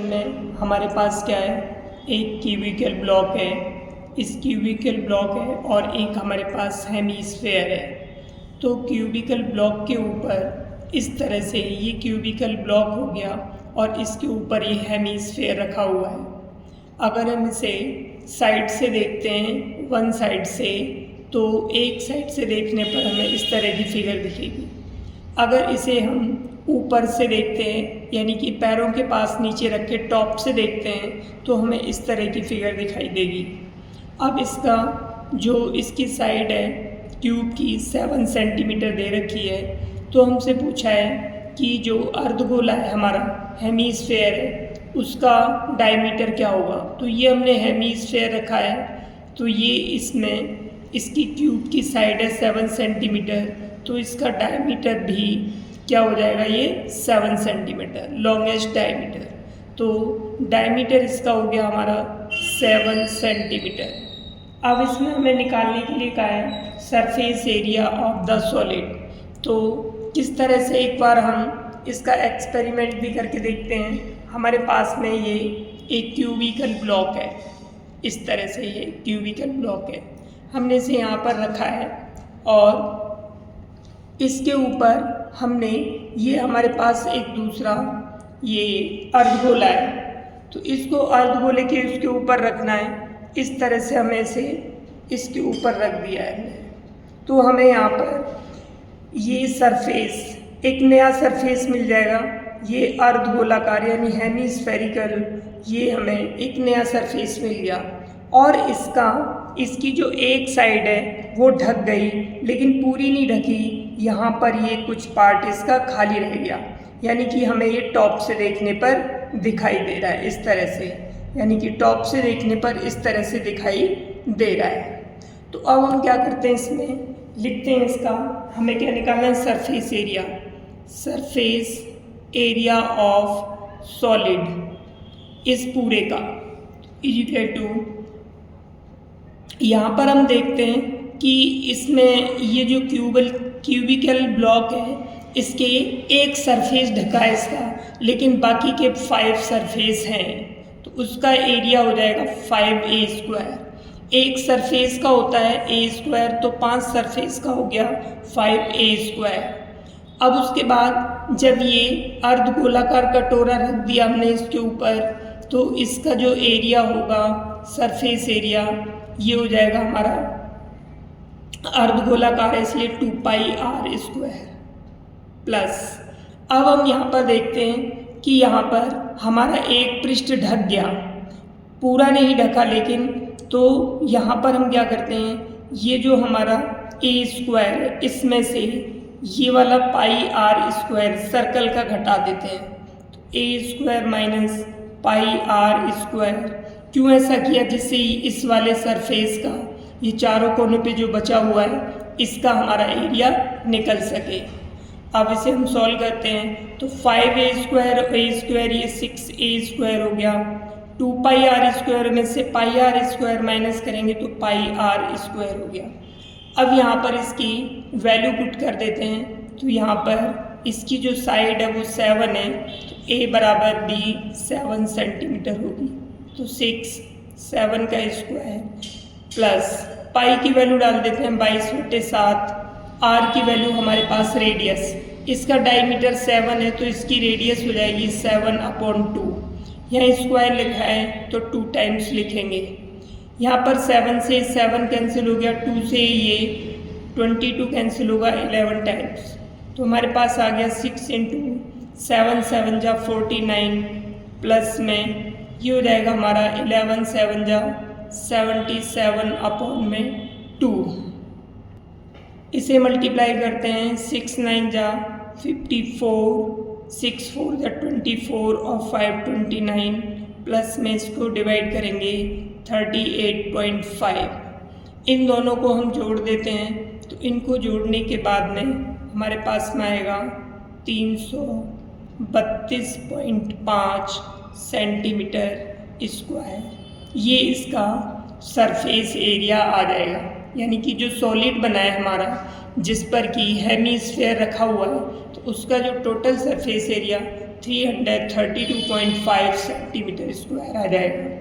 में हमारे पास क्या है, एक क्यूबिकल ब्लॉक है, इस क्यूबिकल ब्लॉक है और एक हमारे पास हेमीस्फेयर है। तो क्यूबिकल ब्लॉक के ऊपर इस तरह से ये क्यूबिकल ब्लॉक हो गया और इसके ऊपर ये हेमीस्फेयर रखा हुआ है। अगर हम इसे साइड से देखते हैं, वन साइड से, तो एक साइड से देखने पर हमें इस तरह की फिगर दिखेगी। अगर इसे हम ऊपर से देखते हैं, यानी कि पैरों के पास नीचे रख के टॉप से देखते हैं, तो हमें इस तरह की फिगर दिखाई देगी। अब इसका जो इसकी साइड है ट्यूब की 7 सेंटीमीटर दे रखी है, तो हमसे पूछा है कि जो अर्धगोला है हमारा हेमीस्फेयर है उसका डायमीटर क्या होगा। तो ये हमने हेमीस्फेयर रखा है, तो ये इसमें इसकी ट्यूब की साइड है 7 सेंटीमीटर, तो इसका डायमीटर भी क्या हो जाएगा, ये 7 सेंटीमीटर, लॉन्गेस्ट डायमीटर। तो डायमीटर इसका हो गया हमारा 7 सेंटीमीटर। अब इसमें हमें निकालने के लिए कहा है surface area of the solid. तो किस तरह से एक बार हम इसका एक्सपेरिमेंट भी करके देखते हैं। हमारे पास में ये एक क्यूबिकल ब्लॉक है, इस तरह से ये क्यूबिकल ब्लॉक है, हमने इसे यहाँ पर रखा है और इसके ऊपर हमने ये हमारे पास एक दूसरा ये अर्धगोला है, तो इसको अर्धगोले के उसके ऊपर रखना है। इस तरह से हमें इसे इसके ऊपर रख दिया है। तो हमें यहाँ पर ये सरफेस, एक नया सरफेस मिल जाएगा। ये अर्धगोलाकार यानी हेमीस्फेरिकल, ये हमें एक नया सरफेस मिल गया और इसकी जो एक साइड है वो ढक गई, लेकिन पूरी नहीं ढकी। यहाँ पर ये कुछ पार्ट इसका खाली रह गया, यानी कि हमें ये टॉप से देखने पर दिखाई दे रहा है इस तरह से, यानी कि टॉप से देखने पर इस तरह से दिखाई दे रहा है। तो अब हम क्या करते हैं, इसमें लिखते हैं इसका हमें क्या निकालना है, surface area. Surface area of solid इस पूरे का इक्वल टू, यहाँ पर हम देखते हैं कि इसमें ये जो क्यूबिकल ब्लॉक है इसके एक सरफेस ढका है इसका, लेकिन बाकी के 5 सरफेस हैं, तो उसका एरिया हो जाएगा 5a²। एक सरफेस का होता है a², तो 5 सरफेस का हो गया 5a²। अब उसके बाद जब ये अर्धगोलाकार कटोरा रख दिया हमने इसके ऊपर, तो इसका जो एरिया होगा सरफेस एरिया, ये हो जाएगा हमारा अर्धगोलाकार है इसलिए 2πr² प्लस। अब हम यहाँ पर देखते हैं कि यहाँ पर हमारा एक पृष्ठ ढक गया, पूरा नहीं ढका लेकिन, तो यहाँ पर हम क्या करते हैं, ये जो हमारा a² है इसमें से ये वाला πr² सर्कल का घटा देते हैं, तो a² - πr²। क्यों ऐसा किया, जिससे इस वाले सरफेस का ये चारों कोनों पे जो बचा हुआ है इसका हमारा एरिया निकल सके। अब इसे हम सॉल्व करते हैं, तो 5a² ये 6a² हो गया, 2πr² में से πr² माइनस करेंगे तो πr² हो गया। अब यहाँ पर इसकी वैल्यू पुट कर देते हैं, तो यहाँ पर इसकी जो साइड है वो 7 है, तो a बराबर b 7 सेंटीमीटर होगी, तो 7 का स्क्वायर प्लस पाई की वैल्यू डाल देते हैं 22/7। r की वैल्यू हमारे पास रेडियस, इसका डायमीटर 7 है तो इसकी रेडियस हो जाएगी 7/2। यहाँ स्क्वायर लिखा है तो 2 टाइम्स लिखेंगे। यहाँ पर 7 से 7 कैंसिल हो गया, 2 से ये 22 कैंसिल होगा 11 टाइम्स, तो हमारे पास आ गया 6 × 7 7 जा 49 प्लस में ये हो जाएगा हमारा 11 7 जा 77/2। इसे मल्टीप्लाई करते हैं, 6 9 जा 54, 6 4 जा 24 और 5 29 प्लस में इसको डिवाइड करेंगे 38.5। इन दोनों को हम जोड़ देते हैं, तो इनको जोड़ने के बाद में हमारे पास में आएगा 332.5 सेंटीमीटर स्क्वायर। ये इसका सरफेस एरिया आ जाएगा, यानी कि जो सॉलिड बना है हमारा, जिस पर कि हेमीस्फेयर रखा हुआ है, तो उसका जो total surface area 332.5 centimetre square आ जाएगा।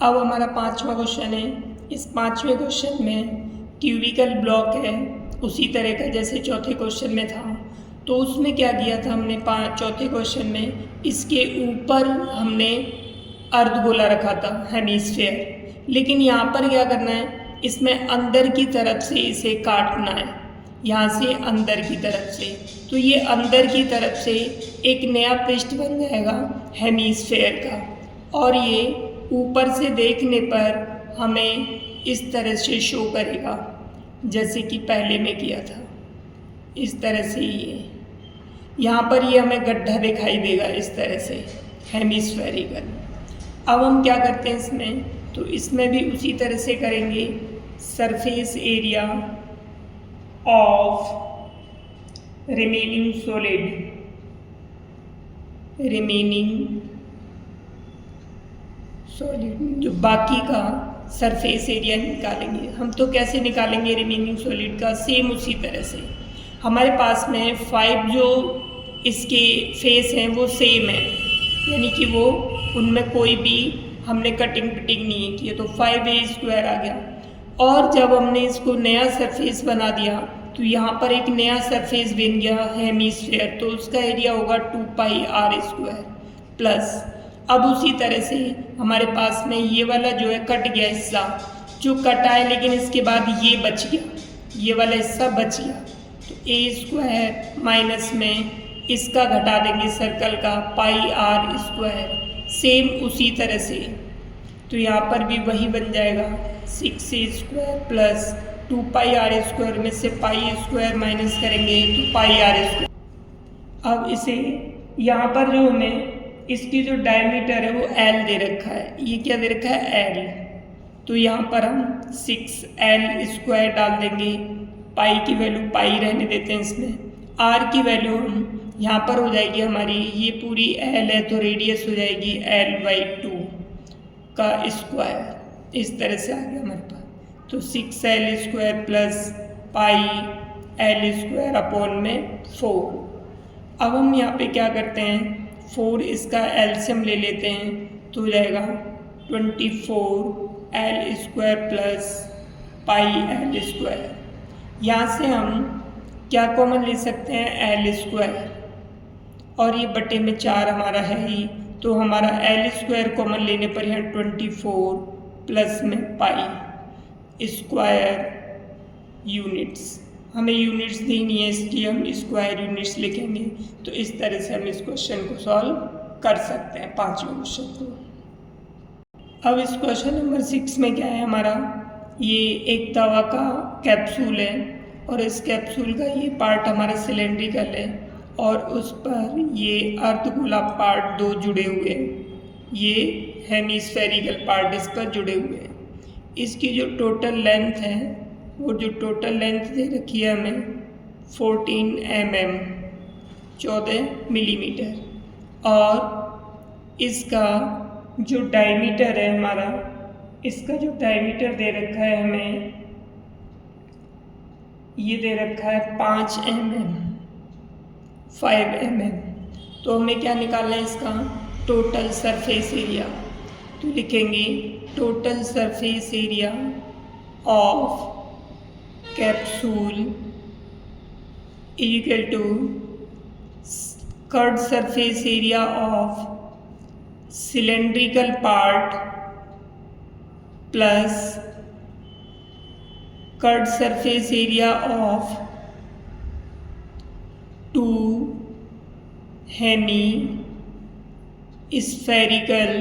अब हमारा पांचवा क्वेश्चन है। इस पांचवें क्वेश्चन में क्यूबिकल ब्लॉक है, उसी तरह का जैसे चौथे क्वेश्चन में था। तो उसमें क्या किया था हमने, चौथे क्वेश्चन में इसके ऊपर हमने अर्धगोला रखा था, हेमिस्फेयर। लेकिन यहाँ पर क्या करना है, इसमें अंदर की तरफ से इसे काटना है, यहाँ से अंदर की तरफ से। तो ये अंदर की तरफ से एक नया पृष्ठ बन जाएगा हेमिस्फेयर का, और ये ऊपर से देखने पर हमें इस तरह से शो करेगा जैसे कि पहले में किया था। इस तरह से ये यहाँ पर ये हमें गड्ढा दिखाई देगा इस तरह से हेमिस्फेरिकल। अब हम क्या करते हैं इसमें, तो इसमें भी उसी तरह से करेंगे। Surface area of remaining solid, जो बाकी का सरफेस एरिया निकालेंगे हम। तो कैसे निकालेंगे रिमेनिंग सॉलिड का, सेम उसी तरह से। हमारे पास में 5 जो इसके फेस हैं वो सेम है, यानी कि वो उनमें कोई भी हमने कटिंग पिटिंग नहीं की है, तो 5a² आ गया। और जब हमने इसको नया सरफेस बना दिया तो यहाँ पर एक नया सरफेस बन गया हेमिस्फेयर, तो उसका एरिया होगा 2πr² प्लस। अब उसी तरह से हमारे पास में ये वाला जो है कट गया हिस्सा, जो कटा है लेकिन इसके बाद ये बच गया, ये वाला हिस्सा बच गया, तो a² माइनस में इसका घटा देंगे सर्कल का πr², सेम उसी तरह से। तो यहाँ पर भी वही बन जाएगा 6a² प्लस 2πr² में से π² माइनस करेंगे तो πr²। अब इसे यहाँ पर जो हमें इसकी जो डायमीटर है वो l दे रखा है, ये क्या दे रखा है l, तो यहाँ पर हम 6l² डाल देंगे। पाई की वैल्यू पाई रहने देते हैं इसमें, r की वैल्यू हम यहाँ पर हो जाएगी हमारी, ये पूरी l है तो रेडियस हो जाएगी l/2 का स्क्वायर। इस तरह से आ गया हमारे पास, तो 6l² प्लस πl² अपॉन में 4। अब हम यहाँ पे क्या करते हैं, 4 इसका एलसीएम ले लेते हैं, तो हो जाएगा 24l² प्लस πl²। यहाँ से हम क्या कॉमन ले सकते हैं, l², और ये बटे में 4 हमारा है ही, तो हमारा l² कॉमन लेने पर यहाँ 24 प्लस में π² यूनिट्स, हमें यूनिट्स देनी है इसलिए हम स्क्वायर यूनिट्स लिखेंगे। तो इस तरह से हम इस क्वेश्चन को सॉल्व कर सकते हैं, पांचवें क्वेश्चन को। अब इस क्वेश्चन नंबर 6 में क्या है हमारा, ये एक दवा का कैप्सूल है और इस कैप्सूल का ये पार्ट हमारा सिलेंड्रिकल है और उस पर ये अर्धगोला पार्ट 2 जुड़े हुए हैं, ये हेमिस्फेरिकल पार्ट इस पर जुड़े हुए हैं। इसकी जो टोटल लेंथ है, वो जो टोटल लेंथ दे रखी है हमें 14 mm 14 मिलीमीटर, और इसका जो डायमीटर है हमारा, इसका जो डायमीटर दे रखा है हमें, ये दे रखा है 5 mm। तो हमें क्या निकालना है इसका टोटल सरफेस एरिया, तो लिखेंगे total surface area of capsule equal to curved surface area of cylindrical part plus curved surface area of 2 hemispherical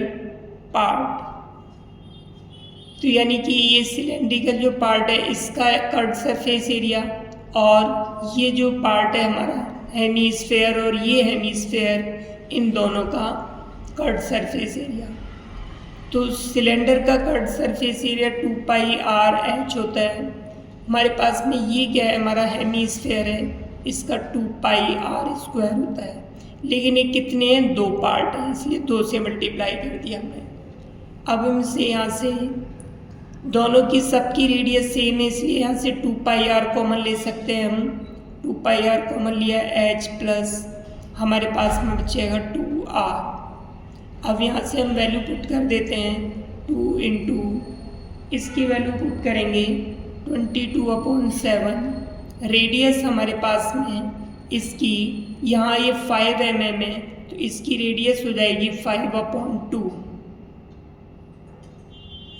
part. तो यानी कि ये सिलेंड्रिकल जो पार्ट है इसका कर्व्ड सरफेस एरिया, और ये जो पार्ट है हमारा हेमिस्फेयर और ये हेमिस्फेयर, इन दोनों का कर्व्ड सरफेस एरिया। तो सिलेंडर का कर्व्ड सरफेस एरिया 2πr(h) होता है। हमारे पास में ये क्या है, हमारा हेमिस्फेयर है, इसका 2πr² होता है। लेकिन ये कितने हैं, 2 पार्ट हैं, इसलिए 2 से मल्टीप्लाई कर दिया हमने। अब हम इसे यहाँ से दोनों की सबकी रेडियस सेम है, इसलिए यहाँ से 2πr कॉमन ले सकते हैं हम। 2πr कॉमन लिया h प्लस हमारे पास में बचेगा 2r। अब यहाँ से हम वैल्यू पुट कर देते हैं 2 इंटू इसकी वैल्यू पुट करेंगे 22/7। रेडियस हमारे पास में है इसकी, यहाँ ये 5 mm है तो इसकी रेडियस हो जाएगी 5/2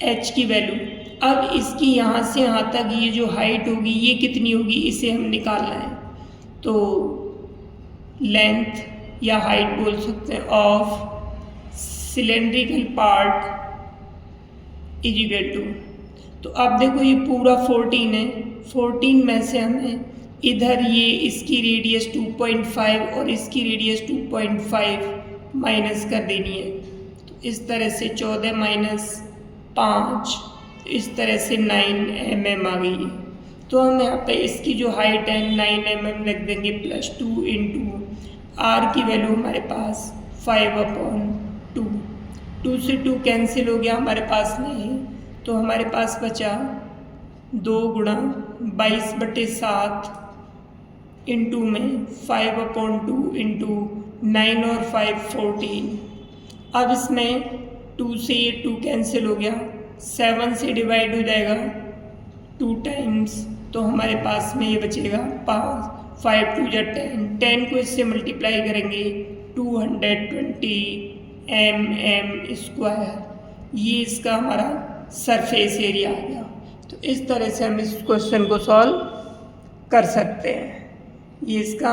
h की वैल्यू। अब इसकी यहाँ से यहाँ तक ये जो हाइट होगी ये कितनी होगी, इसे हम निकालना है। तो लेंथ या हाइट बोल सकते हैं of cylindrical part is equal to, तो अब देखो ये पूरा 14 है, 14 में से हमें इधर ये इसकी रेडियस 2.5 और इसकी रेडियस 2.5 माइनस कर देनी है। तो इस तरह से 14 माइनस 5, इस तरह से 9 mm आ गई है। तो हम यहाँ पे इसकी जो हाइट है 9 mm रख देंगे प्लस 2 इंटू r की वैल्यू हमारे पास 5/2। 2 से 2 कैंसिल हो गया हमारे पास नहीं, तो हमारे पास बचा 2 गुणा 22/7 इंटू में 5/2 इंटू 9 और 5 14। अब इसमें 2 से ये 2 कैंसिल हो गया, 7 से डिवाइड हो जाएगा 2 टाइम्स, तो हमारे पास में ये बचेगा 5, 5 2 जा 10, 10 को इससे मल्टीप्लाई करेंगे 220 mm²। ये इसका हमारा सरफेस एरिया आ गया। तो इस तरह से हम इस क्वेश्चन को सॉल्व कर सकते हैं, ये इसका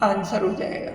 आंसर हो जाएगा।